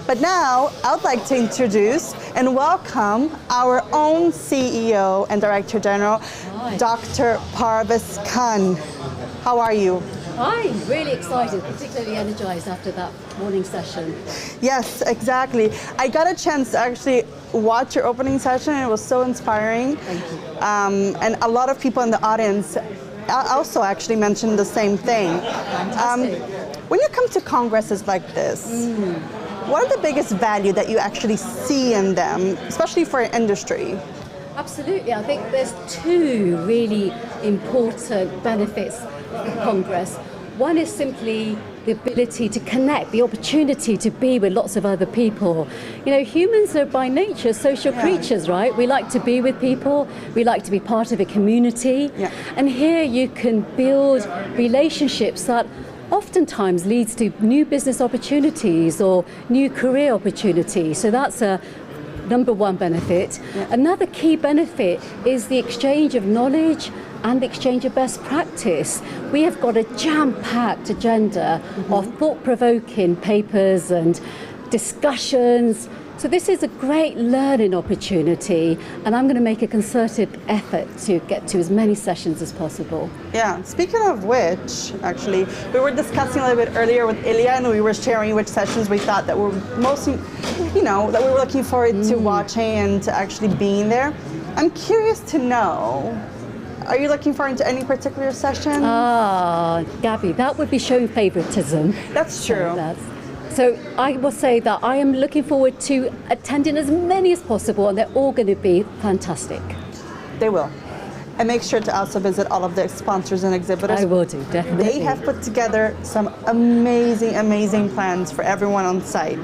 But now I'd like to introduce and welcome our own CEO and Director General, Dr. Parves Khan. How are you? I'm really excited, particularly energized after that morning session. Yes, exactly. I got a chance to actually watch your opening session. It was so inspiring. Thank you. And a lot of people in the audience also actually mentioned the same thing. Fantastic. When you come to congresses like this, what are the biggest value that you actually see in them, especially for industry? Absolutely. I think there's two really important benefits of Congress. One is simply the ability to connect, the opportunity to be with lots of other people. You know, humans are by nature social creatures, right? We like to be with people, we like to be part of a community. And here you can build relationships that oftentimes leads to new business opportunities or new career opportunities. So that's a number one benefit. Another key benefit is the exchange of knowledge and the exchange of best practice. We have got a jam-packed agenda of thought-provoking papers and discussions. So this is a great learning opportunity, and I'm going to make a concerted effort to get to as many sessions as possible. Yeah, speaking of which, actually, we were discussing a little bit earlier with Ilya, and we were sharing which sessions we thought that were mostly, that we were looking forward to watching and to actually being there. I'm curious to know, are you looking forward to any particular session? Gabby, that would be showing favoritism. That's true. So I will say that I am looking forward to attending as many as possible, and they're all going to be fantastic. They will. And make sure to also visit all of the sponsors and exhibitors. I will do, definitely. They have put together some amazing, amazing plans for everyone on site.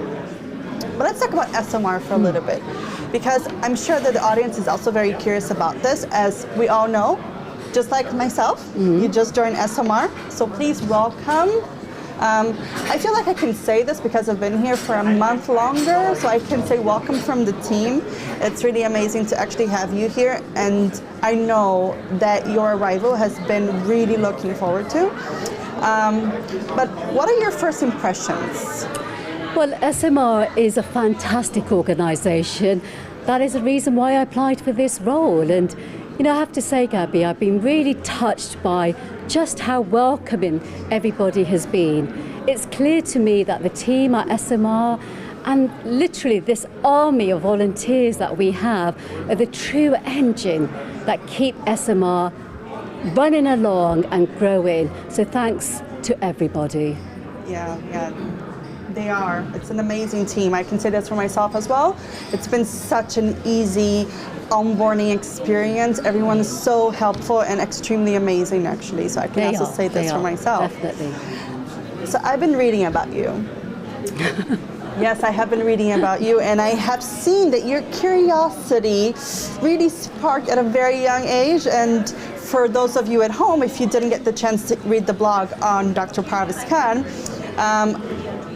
But let's talk about ESOMAR for a little bit, because I'm sure that the audience is also very curious about this. As we all know, just like myself, you just joined ESOMAR, so please welcome. I feel like I can say this because I've been here for a month longer, so I can say welcome from the team. It's really amazing to actually have you here, and I know that your arrival has been really looking forward to. But what are your first impressions? Well, ESOMAR is a fantastic organisation. That is the reason why I applied for this role. And I have to say, Gabby, I've been really touched by just how welcoming everybody has been. It's clear to me that the team at ESOMAR and literally this army of volunteers that we have are the true engine that keep ESOMAR running along and growing. So thanks to everybody. Yeah. They are. It's an amazing team. I can say this for myself as well. It's been such an easy onboarding experience. Everyone is so helpful and extremely amazing, actually. So I can also say this for myself. Definitely. So I've been reading about you. Yes, I have been reading about you, and I have seen that your curiosity really sparked at a very young age. And for those of you at home, if you didn't get the chance to read the blog on Dr. Parves Khan,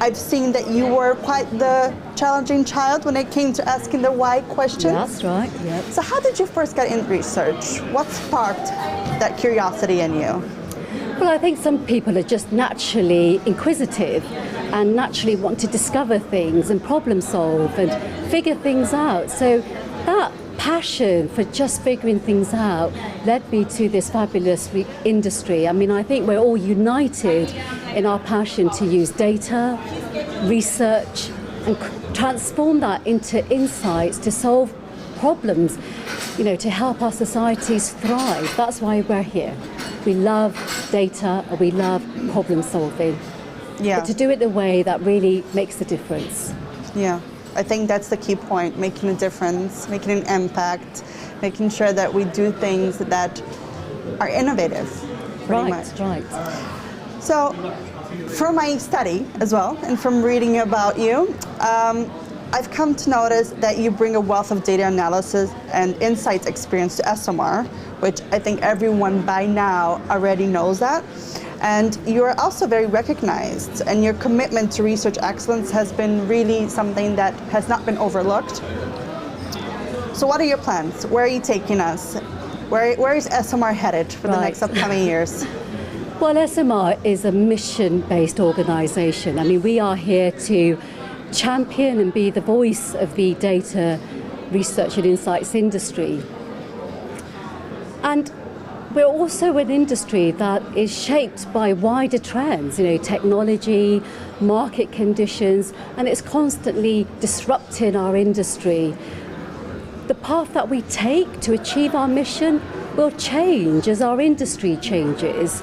I've seen that you were quite the challenging child when it came to asking the why questions. That's right, yeah. So how did you first get in research? What sparked that curiosity in you? Well, I think some people are just naturally inquisitive and naturally want to discover things and problem solve and figure things out. So that passion for just figuring things out led me to this fabulous industry. I mean, I think we're all united in our passion to use data, research, and transform that into insights to solve problems, to help our societies thrive. That's why we're here. We love data and we love problem solving. Yeah. But to do it in a way that really makes a difference. Yeah. I think that's the key point, making a difference, making an impact, making sure that we do things that are innovative. Right. So, from my study as well, and from reading about you, I've come to notice that you bring a wealth of data analysis and insights experience to ESOMAR, which I think everyone by now already knows that. And you are also very recognized, and your commitment to research excellence has been really something that has not been overlooked. So what are your plans? Where are you taking us? Where is ESOMAR headed for the next upcoming years? Well, ESOMAR is a mission-based organisation. I mean, we are here to champion and be the voice of the data research and insights industry. And we're also an industry that is shaped by wider trends, technology, market conditions, and it's constantly disrupting our industry. The path that we take to achieve our mission will change as our industry changes.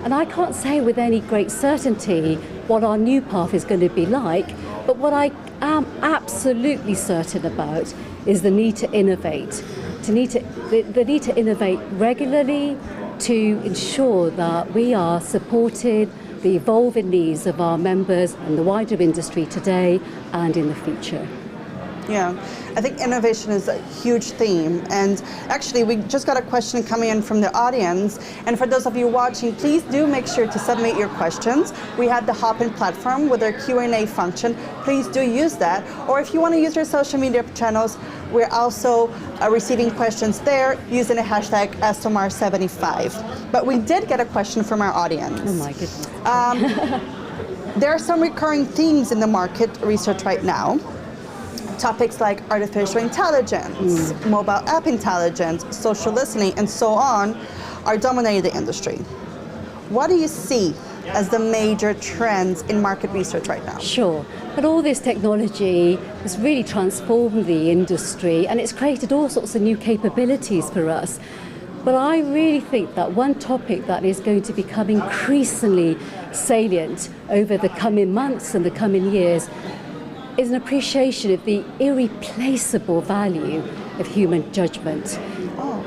And I can't say with any great certainty what our new path is going to be like, but what I am absolutely certain about is the need to innovate. The need to innovate regularly to ensure that we are supporting the evolving needs of our members and the wider industry today and in the future. Yeah, I think innovation is a huge theme, and actually we just got a question coming in from the audience, and for those of you watching, please do make sure to submit your questions. We have the Hopin platform with our Q&A function. Please do use that, or if you want to use your social media channels, we're also receiving questions there using the hashtag ESOMAR75. But we did get a question from our audience. Oh my goodness. There are some recurring themes in the market research right now. Topics like artificial intelligence, mobile app intelligence, social listening, and so on are dominating the industry. What do you see as the major trends in market research right now? Sure, but all this technology has really transformed the industry and it's created all sorts of new capabilities for us. But I really think that one topic that is going to become increasingly salient over the coming months and the coming years is an appreciation of the irreplaceable value of human judgment.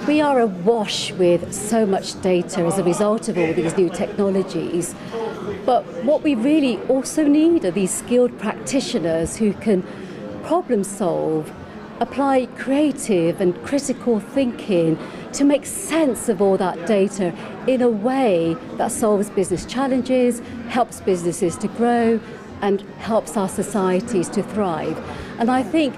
We are awash with so much data as a result of all these new technologies. But what we really also need are these skilled practitioners who can problem solve, apply creative and critical thinking to make sense of all that data in a way that solves business challenges, helps businesses to grow, and helps our societies to thrive. And I think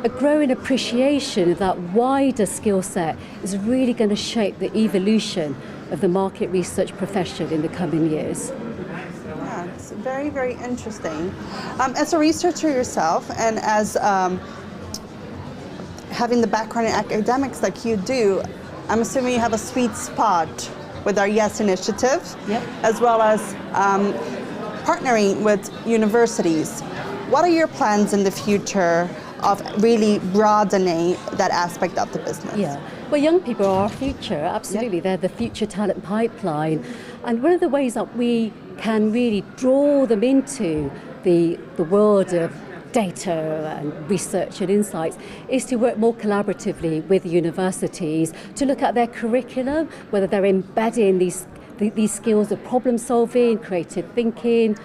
a growing appreciation of that wider skill set is really going to shape the evolution of the market research profession in the coming years. Yeah, it's very, very interesting. As a researcher yourself, and as having the background in academics like you do, I'm assuming you have a sweet spot with our YES initiative, Yep. as well as partnering with universities. What are your plans in the future of really broadening that aspect of the business? Yeah, well, young people are our future, absolutely. They're the future talent pipeline. And one of the ways that we can really draw them into the world of data and research and insights is to work more collaboratively with universities to look at their curriculum, whether they're embedding these skills of problem solving, creative thinking,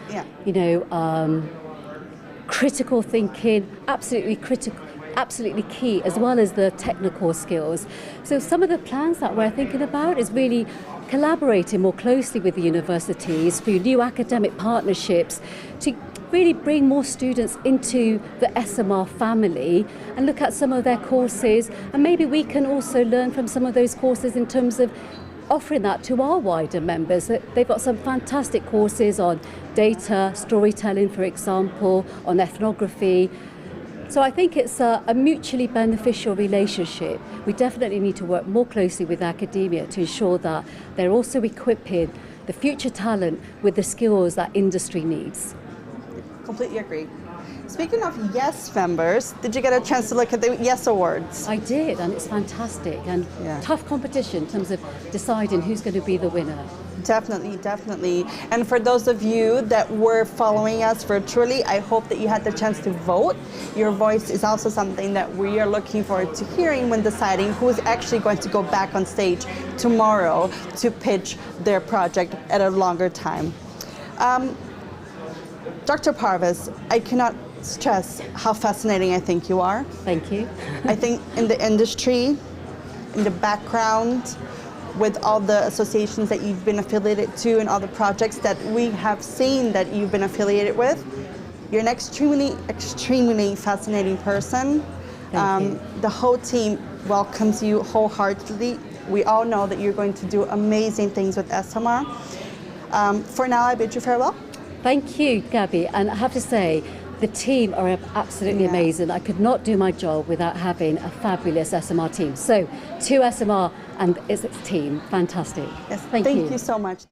critical thinking, absolutely key, as well as the technical skills. So some of the plans that we're thinking about is really collaborating more closely with the universities through new academic partnerships to really bring more students into the ESOMAR family and look at some of their courses, and maybe we can also learn from some of those courses in terms of offering that to our wider members. They've got some fantastic courses on data, storytelling, for example, on ethnography. So I think it's a mutually beneficial relationship. We definitely need to work more closely with academia to ensure that they're also equipping the future talent with the skills that industry needs. Completely agree. Speaking of YES members, did you get a chance to look at the YES Awards? I did, and it's fantastic, and tough competition in terms of deciding who's going to be the winner. Definitely, definitely. And for those of you that were following us virtually, I hope that you had the chance to vote. Your voice is also something that we are looking forward to hearing when deciding who's actually going to go back on stage tomorrow to pitch their project at a longer time. Dr. Parves, I cannot stress how fascinating I think you are. Thank you. I think in the industry, in the background, with all the associations that you've been affiliated to and all the projects that we have seen that you've been affiliated with, you're an extremely, extremely fascinating person. Thank you. The whole team welcomes you wholeheartedly. We all know that you're going to do amazing things with ESOMAR. For now, I bid you farewell. Thank you, Gabby. And I have to say, The team are absolutely Yeah. amazing. I could not do my job without having a fabulous SMR team. So to SMR and its team, fantastic. Yes, Thank you. you so much.